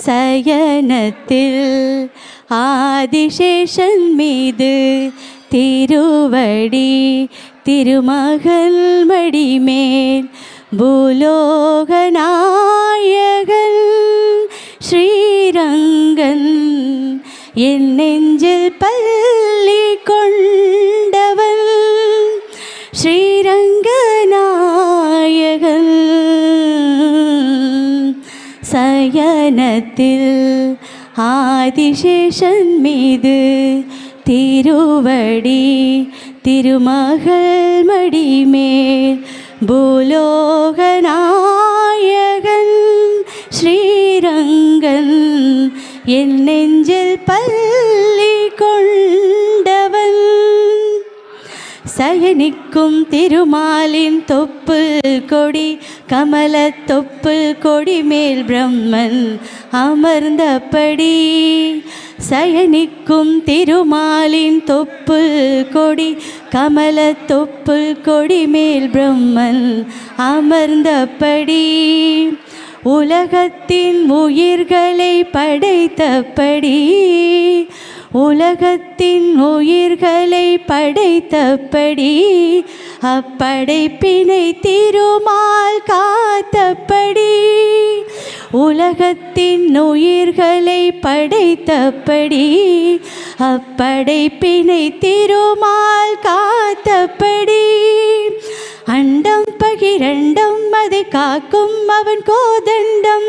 சயனத்தில் ஆதிசேஷன் மீது திருவடி திருமகள் மடிமேல் பூலோகநாயகன் ஸ்ரீரங்கன் என் நெஞ்சில் பள்ளி கொண்டவன் ஸ்ரீரங்கநாயகன் சயனத்தில் ஆதிசேஷன் மீது திருவடி திருமகள் மடிமேல் பூலோகநாயகன் ஸ்ரீரங்கன் என் நெஞ்சில் பள்ளி கொண்டவன் சயனிக்கும் திருமாலின் தொப்புள் கொடி கமல தொப்புள் கொடி மேல் பிரம்மன் அமர்ந்தபடி சயனிக்கும் திருமாலின் தொப்புள் கொடி கமல தொப்புள் கொடி மேல் பிரம்மன் அமர்ந்தபடி உலகத்தின் உயிர்களை படைத்தபடி உலகத்தின் உயிர்களை படைத்தபடி அப்படைப்பினை திருமால் காத்தபடி உலகத்தின் உயிர்களை படைத்தபடி அப்படைப்பினை திருமால் காத்தபடி அண்டம் பகிரண்டம் அதை காக்கும் அவன் கோதண்டம்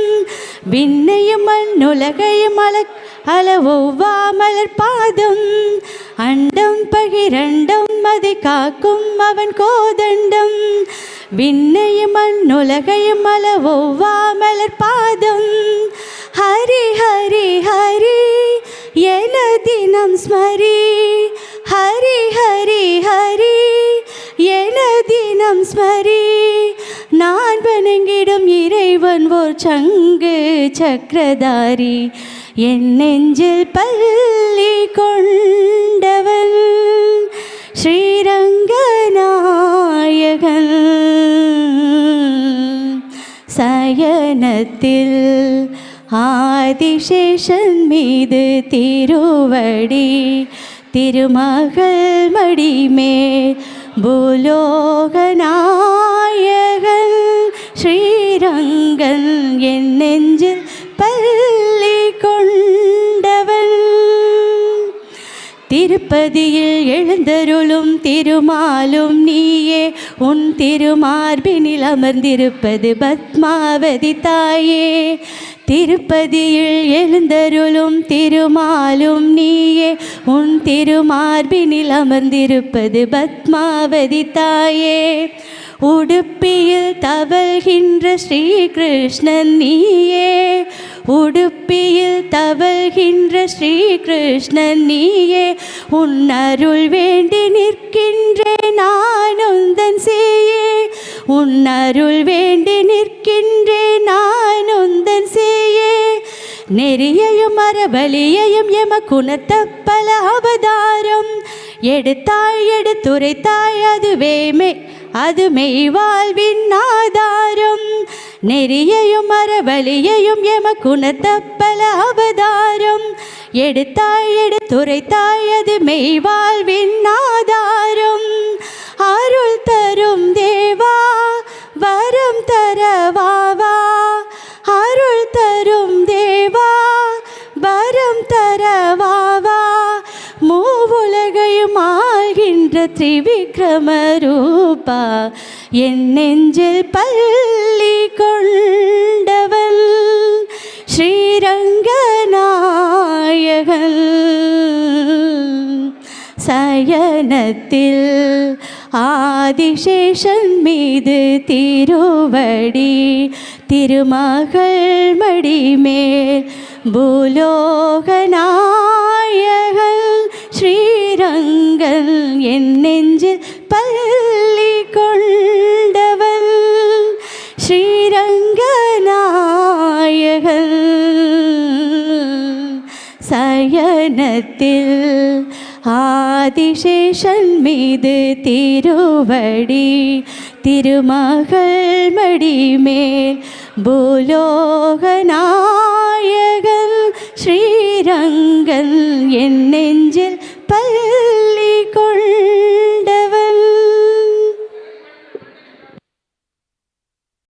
விண்ணையும் மண்ணுலகையும் அளவொவ்வா மலர் பாதம் அண்டம் பகிரண்டம் அதை காக்கும் அவன் கோதண்டம் விண்ணையும் மண்ணுலகையும் அளவொவ்வா மலர் பாதம் ஹரி ஹரி ஹரி என தினம் ஸ்மரி ஹரி ஹரி ஹரி என தினம் ஸ்மரி நான் வணங்கிடும் இறைவன் ஓர் சங்கு சக்கரதாரி என் நெஞ்சில் பள்ளி கொண்டவன் ஸ்ரீரங்கநாயகன் சயனத்தில் ஆதிசேஷன் மீது திருவடி திருமகள் மடிமேல் பூலோகநாயகன் ஸ்ரீரங்கன் என் நெஞ்சில் பள்ளி கொண்டவன் திருப்பதியில் எழுந்தருளும் திருமாலும் நீயே உன் திருமார்பினில் அமர்ந்திருப்பது பத்மாவதி தாயே திருப்பதியில் எழுந்தருளும் திருமாலும் நீயே உன் திருமார்பினில் அமர்ந்திருப்பது பத்மாவதி தாயே உடுப்பியில் தவழ்கின்ற ஸ்ரீகிருஷ்ணன் நீயே உடுப்பியில் தவழ்கின்ற ஸ்ரீகிருஷ்ணன் நீயே உன் அருள் வேண்டி நிற்கின்றேன் நான் உந்தன் சேயே உன் அருள் வேண்டி நிற்கின்றேன் நான் உந்தன் சேயே நெறியையும் மரபலியையும் எமக்குணர்த்த பல அவதாரம் எடுத்தாய் எடுத்துரைத்தாய் அது மெய்வாழ்வின் ஆதாரம் நெறியையும் மரபலியையும் எமக்குணர்த்த பல அவதாரம் எடுத்தாய் எடுத்துரைத்தாய் அது மெய்வாழ்வின் ஆதாரம் அருள் தரும் தேவா வரம் தரவாவா அருள் தரும் தேவா வரம் தரவாவா மூவுலகையும் ஆள்கின்ற திரிவிக்ரம ரூபா என் நெஞ்சில் பள்ளி கொண்டவன் ஸ்ரீரங்கநாயகன் சயனத்தில் ஆதிசேஷன் மீது திருவடி திருமகள் மடிமேல் பூலோகநாயகன் ஸ்ரீரங்கன் என் நெஞ்சில் பள்ளி கொண்டவன் ஸ்ரீரங்கநாயகன் சயனத்தில் ஆதிசேஷன் மீது திருவடி திருமகள் மடிமேல் பூலோகநாயகன் நாயகன் என் நெஞ்சில்